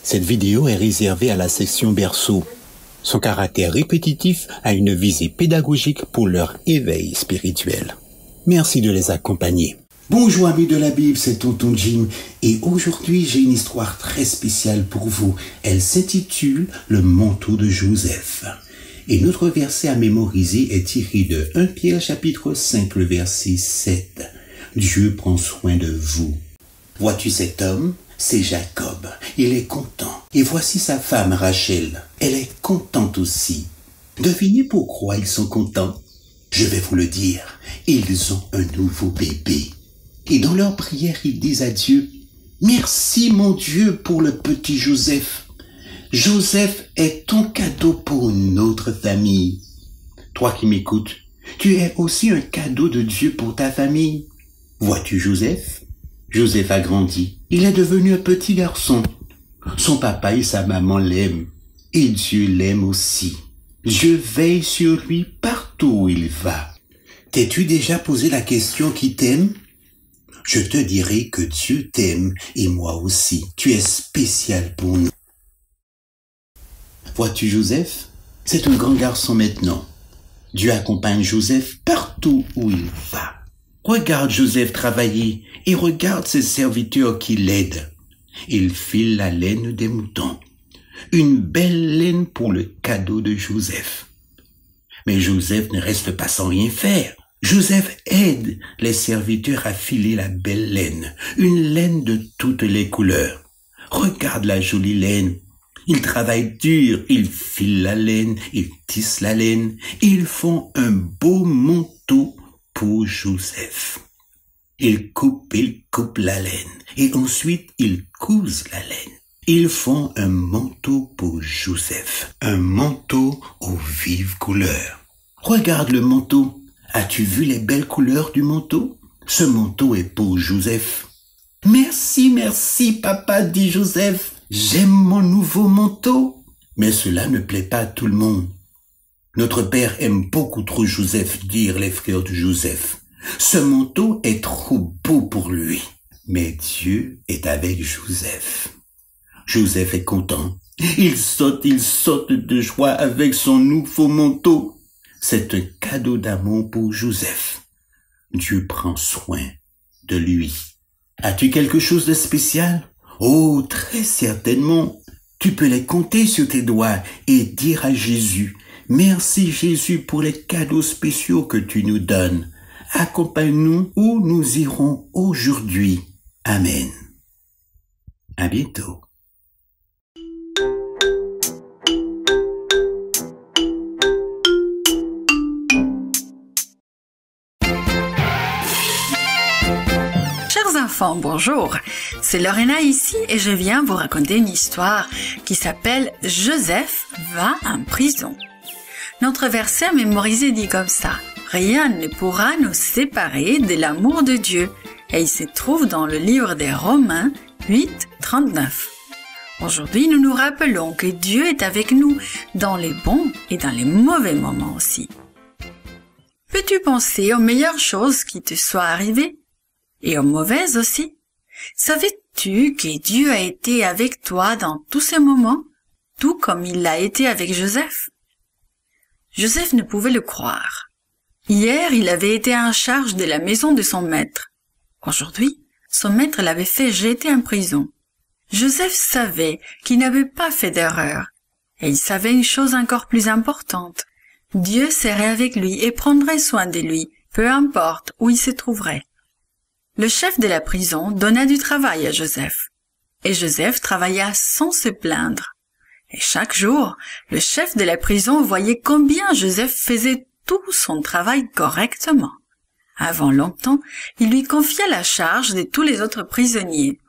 Cette vidéo est réservée à la section berceau. Son caractère répétitif a une visée pédagogique pour leur éveil spirituel. Merci de les accompagner. Bonjour amis de la Bible, c'est Tonton Jim et aujourd'hui j'ai une histoire très spéciale pour vous. Elle s'intitule « Le manteau de Joseph ». Et notre verset à mémoriser est tiré de 1 Pierre chapitre 5, le verset 7. Dieu prend soin de vous. Vois-tu cet homme? C'est Jacob. Il est content. Et voici sa femme Rachel. Elle est contente aussi. Devinez pourquoi ils sont contents? Je vais vous le dire. Ils ont un nouveau bébé. Et dans leur prière, ils disent à Dieu, « Merci mon Dieu pour le petit Joseph. Joseph est ton cadeau pour notre famille. » Toi qui m'écoutes, tu es aussi un cadeau de Dieu pour ta famille. Vois-tu Joseph? Joseph a grandi. Il est devenu un petit garçon. Son papa et sa maman l'aiment. Et Dieu l'aime aussi. Dieu veille sur lui partout où il va. T'es-tu déjà posé la question qui t'aime? Je te dirai que Dieu t'aime et moi aussi. Tu es spécial pour nous. Vois-tu Joseph? C'est un grand garçon maintenant. Dieu accompagne Joseph partout où il va. Regarde Joseph travailler et regarde ses serviteurs qui l'aident. Il file la laine des moutons. Une belle laine pour le cadeau de Joseph. Mais Joseph ne reste pas sans rien faire. Joseph aide les serviteurs à filer la belle laine, une laine de toutes les couleurs. Regarde la jolie laine. Ils travaillent dur, ils filent la laine, ils tissent la laine, ils font un beau manteau pour Joseph. Ils coupent la laine et ensuite ils cousent la laine. Ils font un manteau pour Joseph, un manteau aux vives couleurs. Regarde le manteau. As-tu vu les belles couleurs du manteau? Ce manteau est pour Joseph. Merci, merci, papa, dit Joseph. J'aime mon nouveau manteau. Mais cela ne plaît pas à tout le monde. Notre père aime beaucoup trop Joseph, dirent les frères de Joseph. Ce manteau est trop beau pour lui. Mais Dieu est avec Joseph. Joseph est content. Il saute de joie avec son nouveau manteau. C'est un cadeau d'amour pour Joseph. Dieu prend soin de lui. As-tu quelque chose de spécial? Oh, très certainement. Tu peux les compter sur tes doigts et dire à Jésus, « Merci Jésus pour les cadeaux spéciaux que tu nous donnes. Accompagne-nous où nous irons aujourd'hui. Amen. » À bientôt. Chers enfants, bonjour. C'est Lorena ici et je viens vous raconter une histoire qui s'appelle « Joseph va en prison ». Notre verset mémorisé dit comme ça. Rien ne pourra nous séparer de l'amour de Dieu. Et il se trouve dans le livre des Romains 8, 39. Aujourd'hui, nous nous rappelons que Dieu est avec nous dans les bons et dans les mauvais moments aussi. Peux-tu penser aux meilleures choses qui te soient arrivées? Et aux mauvaises aussi? Savais-tu que Dieu a été avec toi dans tous ces moments, tout comme il l'a été avec Joseph? Joseph ne pouvait le croire. Hier, il avait été en charge de la maison de son maître. Aujourd'hui, son maître l'avait fait jeter en prison. Joseph savait qu'il n'avait pas fait d'erreur. Et il savait une chose encore plus importante. Dieu serait avec lui et prendrait soin de lui, peu importe où il se trouverait. Le chef de la prison donna du travail à Joseph. Et Joseph travailla sans se plaindre. Et chaque jour, le chef de la prison voyait combien Joseph faisait tout son travail correctement. Avant longtemps, il lui confia la charge de tous les autres prisonniers.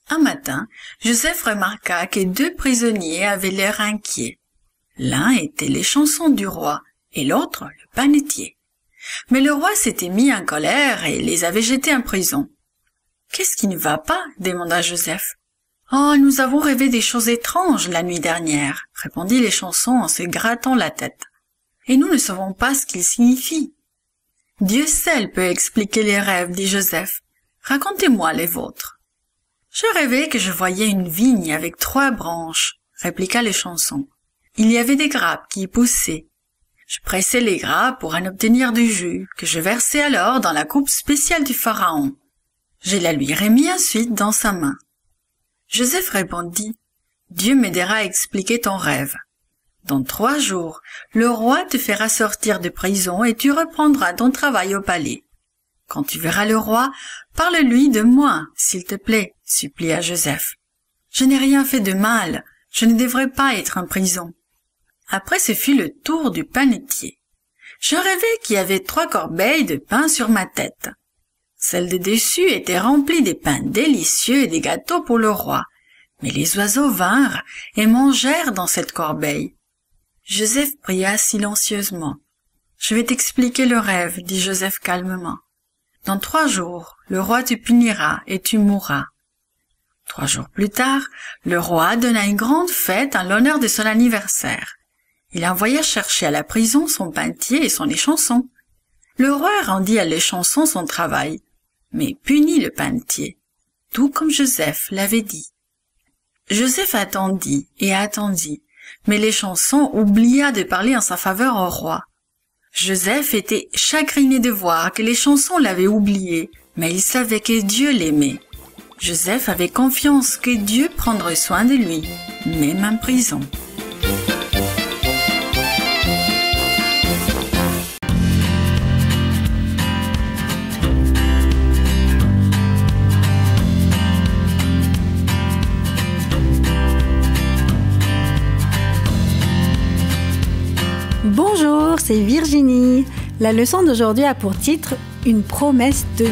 Un matin, Joseph remarqua que 2 prisonniers avaient l'air inquiets. L'un était les chansons du roi et l'autre le panetier. Mais le roi s'était mis en colère et les avait jetés en prison. « Qu'est-ce qui ne va pas ?» demanda Joseph. « Oh, nous avons rêvé des choses étranges la nuit dernière, » répondit les chansons en se grattant la tête. « Et nous ne savons pas ce qu'ils signifient. »« Dieu seul peut expliquer les rêves, » dit Joseph. « Racontez-moi les vôtres. » Je rêvais que je voyais une vigne avec 3 branches, répliqua le chanson. Il y avait des grappes qui y poussaient. Je pressais les grappes pour en obtenir du jus, que je versais alors dans la coupe spéciale du pharaon. Je la lui remis ensuite dans sa main. Joseph répondit, « Dieu m'aidera à expliquer ton rêve. Dans 3 jours, le roi te fera sortir de prison et tu reprendras ton travail au palais. Quand tu verras le roi, parle-lui de moi, s'il te plaît, supplia Joseph. Je n'ai rien fait de mal, je ne devrais pas être en prison. » Après ce fut le tour du panetier. Je rêvais qu'il y avait 3 corbeilles de pain sur ma tête. Celle de dessus était remplie des pains délicieux et des gâteaux pour le roi, mais les oiseaux vinrent et mangèrent dans cette corbeille. Joseph pria silencieusement. « Je vais t'expliquer le rêve, dit Joseph calmement. Dans 3 jours, le roi te punira et tu mourras. » 3 jours plus tard, le roi donna une grande fête en l'honneur de son anniversaire. Il envoya chercher à la prison son panetier et son échanson. Le roi rendit à l'échanson son travail, mais punit le panetier, tout comme Joseph l'avait dit. Joseph attendit et attendit, mais l'échanson oublia de parler en sa faveur au roi. Joseph était chagriné de voir que l'échanson l'avait oublié, mais il savait que Dieu l'aimait. Joseph avait confiance que Dieu prendrait soin de lui, même en prison. Bonjour, c'est Virginie. La leçon d'aujourd'hui a pour titre « Une promesse tenue ».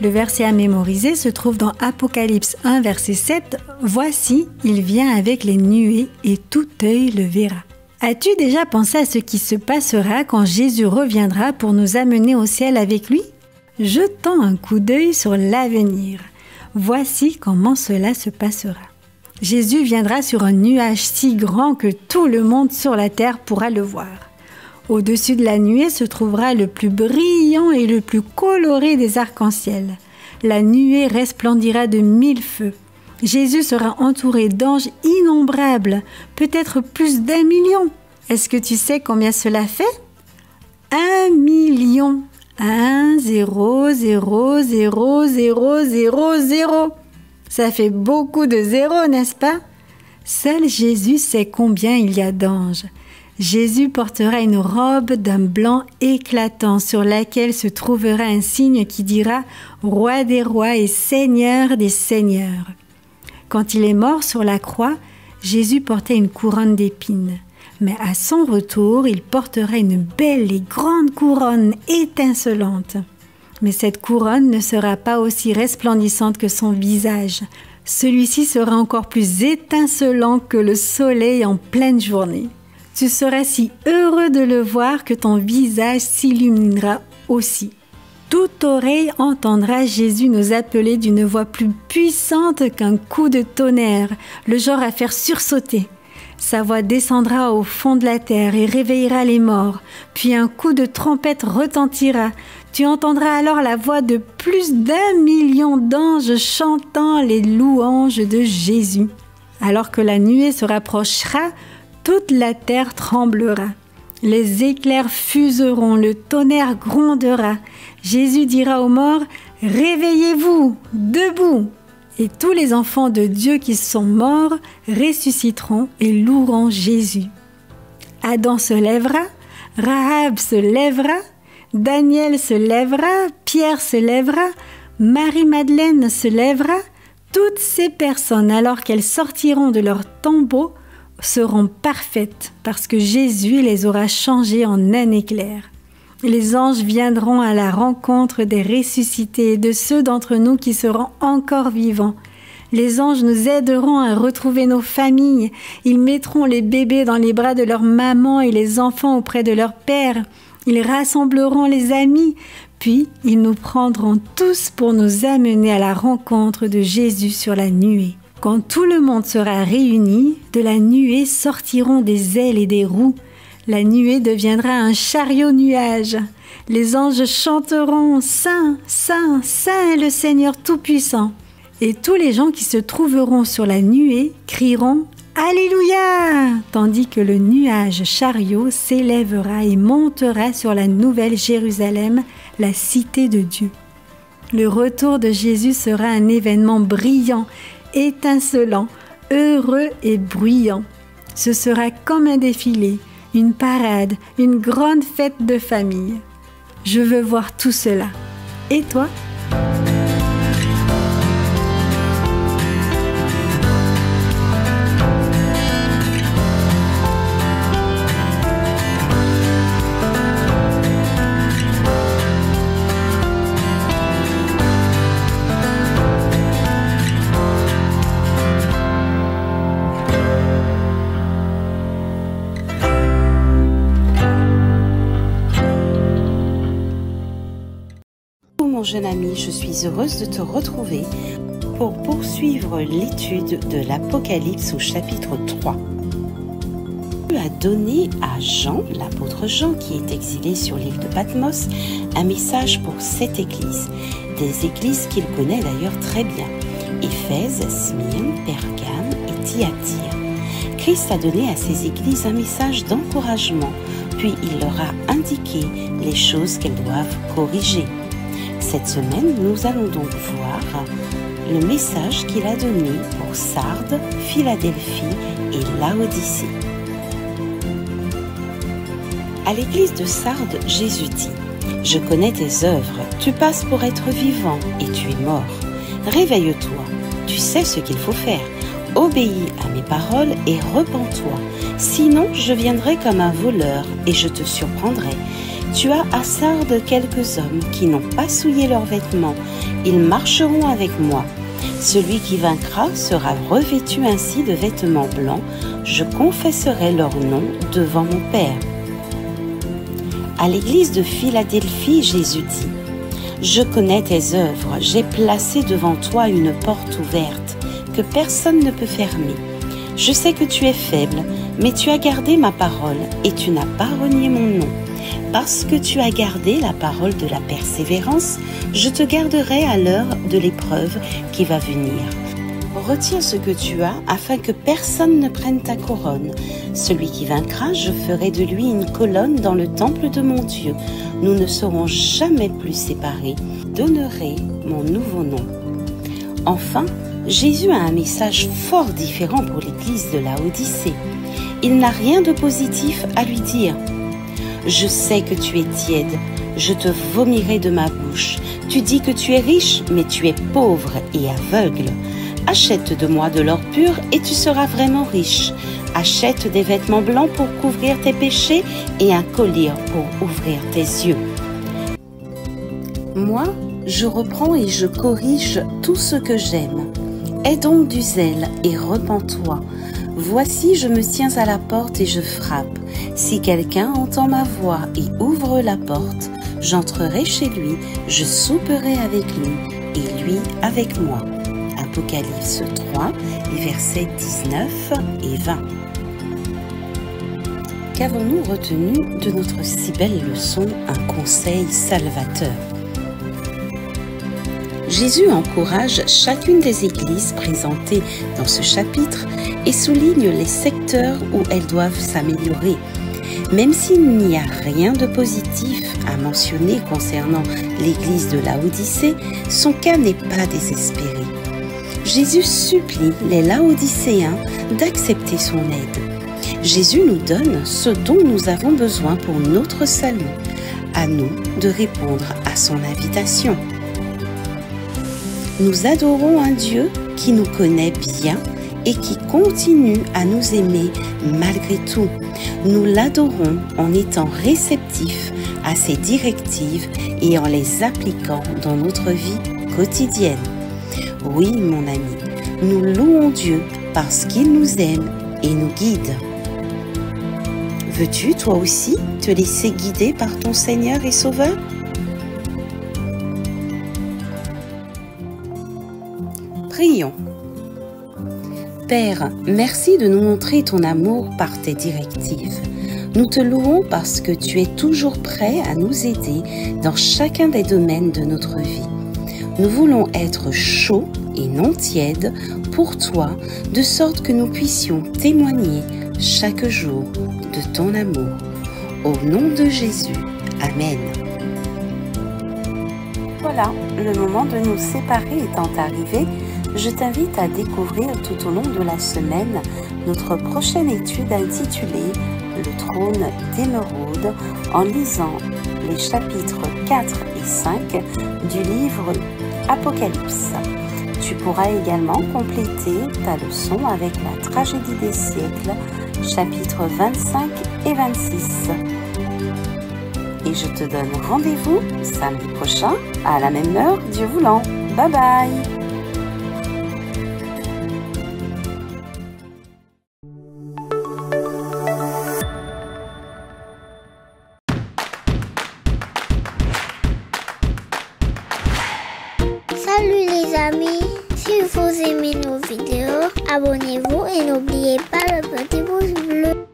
Le verset à mémoriser se trouve dans Apocalypse 1, verset 7. « Voici, il vient avec les nuées et tout œil le verra. » As-tu déjà pensé à ce qui se passera quand Jésus reviendra pour nous amener au ciel avec lui? Jetons un coup d'œil sur l'avenir. Voici comment cela se passera. Jésus viendra sur un nuage si grand que tout le monde sur la terre pourra le voir. Au-dessus de la nuée se trouvera le plus brillant et le plus coloré des arcs-en-ciel. La nuée resplendira de 1000 feux. Jésus sera entouré d'anges innombrables, peut-être plus d'1 million. Est-ce que tu sais combien cela fait? 1 million. 1, 0, 0, 0, 0, 0, 0. Ça fait beaucoup de zéros, n'est-ce pas? Seul Jésus sait combien il y a d'anges. Jésus portera une robe d'un blanc éclatant sur laquelle se trouvera un signe qui dira « Roi des rois et Seigneur des seigneurs ». Quand il est mort sur la croix, Jésus portait une couronne d'épines. Mais à son retour, il portera une belle et grande couronne étincelante. Mais cette couronne ne sera pas aussi resplendissante que son visage. Celui-ci sera encore plus étincelant que le soleil en pleine journée. Tu seras si heureux de le voir que ton visage s'illuminera aussi. Toute oreille entendra Jésus nous appeler d'une voix plus puissante qu'un coup de tonnerre, le genre à faire sursauter. Sa voix descendra au fond de la terre et réveillera les morts. Puis un coup de trompette retentira. Tu entendras alors la voix de plus d'1 million d'anges chantant les louanges de Jésus. Alors que la nuée se rapprochera, toute la terre tremblera. Les éclairs fuseront, le tonnerre grondera. Jésus dira aux morts « Réveillez-vous, debout !» Et tous les enfants de Dieu qui sont morts ressusciteront et loueront Jésus. Adam se lèvera, Rahab se lèvera, Daniel se lèvera, Pierre se lèvera, Marie-Madeleine se lèvera. Toutes ces personnes, alors qu'elles sortiront de leur tombeau, seront parfaites parce que Jésus les aura changées en un éclair. Les anges viendront à la rencontre des ressuscités et de ceux d'entre nous qui seront encore vivants. Les anges nous aideront à retrouver nos familles. Ils mettront les bébés dans les bras de leur maman et les enfants auprès de leur père. Ils rassembleront les amis, puis ils nous prendront tous pour nous amener à la rencontre de Jésus sur la nuée. Quand tout le monde sera réuni, de la nuée sortiront des ailes et des roues. La nuée deviendra un chariot nuage. Les anges chanteront « Saint, Saint, Saint est le Seigneur Tout-Puissant ». Et tous les gens qui se trouveront sur la nuée crieront « Alléluia !» tandis que le nuage chariot s'élèvera et montera sur la nouvelle Jérusalem, la cité de Dieu. Le retour de Jésus sera un événement brillant, étincelant, heureux et bruyant. Ce sera comme un défilé, une parade, une grande fête de famille. Je veux voir tout cela. Et toi ? Mon jeune ami, je suis heureuse de te retrouver pour poursuivre l'étude de l'Apocalypse au chapitre 3. Dieu a donné à Jean, l'apôtre Jean, qui est exilé sur l'île de Patmos, un message pour 7 églises, des églises qu'il connaît d'ailleurs très bien, Éphèse, Smyrne, Pergame et Thyatire. Christ a donné à ces églises un message d'encouragement, puis il leur a indiqué les choses qu'elles doivent corriger. Cette semaine, nous allons donc voir le message qu'il a donné pour Sardes, Philadelphie et Laodicée. À l'église de Sardes, Jésus dit « Je connais tes œuvres, tu passes pour être vivant et tu es mort. Réveille-toi, tu sais ce qu'il faut faire. Obéis à mes paroles et repens-toi. Sinon, je viendrai comme un voleur et je te surprendrai. Tu as à Sardes quelques hommes qui n'ont pas souillé leurs vêtements. Ils marcheront avec moi. Celui qui vaincra sera revêtu ainsi de vêtements blancs. Je confesserai leur nom devant mon Père. » À l'église de Philadelphie, Jésus dit « Je connais tes œuvres. J'ai placé devant toi une porte ouverte que personne ne peut fermer. Je sais que tu es faible, mais tu as gardé ma parole et tu n'as pas renié mon nom. Parce que tu as gardé la parole de la persévérance, je te garderai à l'heure de l'épreuve qui va venir. Retiens ce que tu as afin que personne ne prenne ta couronne. Celui qui vaincra, je ferai de lui une colonne dans le temple de mon Dieu. Nous ne serons jamais plus séparés. Donnerai mon nouveau nom. » Enfin, Jésus a un message fort différent pour l'église de Laodicée. Il n'a rien de positif à lui dire. Je sais que tu es tiède, je te vomirai de ma bouche. Tu dis que tu es riche, mais tu es pauvre et aveugle. Achète de moi de l'or pur et tu seras vraiment riche. Achète des vêtements blancs pour couvrir tes péchés et un collier pour ouvrir tes yeux. Moi, je reprends et je corrige tout ce que j'aime. Aie donc du zèle et repens-toi. Voici, je me tiens à la porte et je frappe. Si quelqu'un entend ma voix et ouvre la porte, j'entrerai chez lui, je souperai avec lui et lui avec moi. Apocalypse 3, les versets 19 et 20. Qu'avons-nous retenu de notre si belle leçon, un conseil salvateur? Jésus encourage chacune des églises présentées dans ce chapitre et souligne les secteurs où elles doivent s'améliorer. Même s'il n'y a rien de positif à mentionner concernant l'église de Laodicée, son cas n'est pas désespéré. Jésus supplie les Laodicéens d'accepter son aide. Jésus nous donne ce dont nous avons besoin pour notre salut. À nous de répondre à son invitation. Nous adorons un Dieu qui nous connaît bien et qui continue à nous aimer malgré tout. Nous l'adorons en étant réceptifs à ses directives et en les appliquant dans notre vie quotidienne. Oui, mon ami, nous louons Dieu parce qu'il nous aime et nous guide. Veux-tu, toi aussi, te laisser guider par ton Seigneur et Sauveur? Prions. Père, merci de nous montrer ton amour par tes directives. Nous te louons parce que tu es toujours prêt à nous aider dans chacun des domaines de notre vie. Nous voulons être chauds et non tièdes pour toi, de sorte que nous puissions témoigner chaque jour de ton amour. Au nom de Jésus, Amen. Voilà, le moment de nous séparer étant arrivé, je t'invite à découvrir tout au long de la semaine notre prochaine étude intitulée « Le trône d'émeraude » en lisant les chapitres 4 et 5 du livre Apocalypse. Tu pourras également compléter ta leçon avec la tragédie des siècles, chapitres 25 et 26. Et je te donne rendez-vous samedi prochain à la même heure, Dieu voulant. Bye bye! Salut les amis, si vous aimez nos vidéos, abonnez-vous et n'oubliez pas le petit pouce bleu.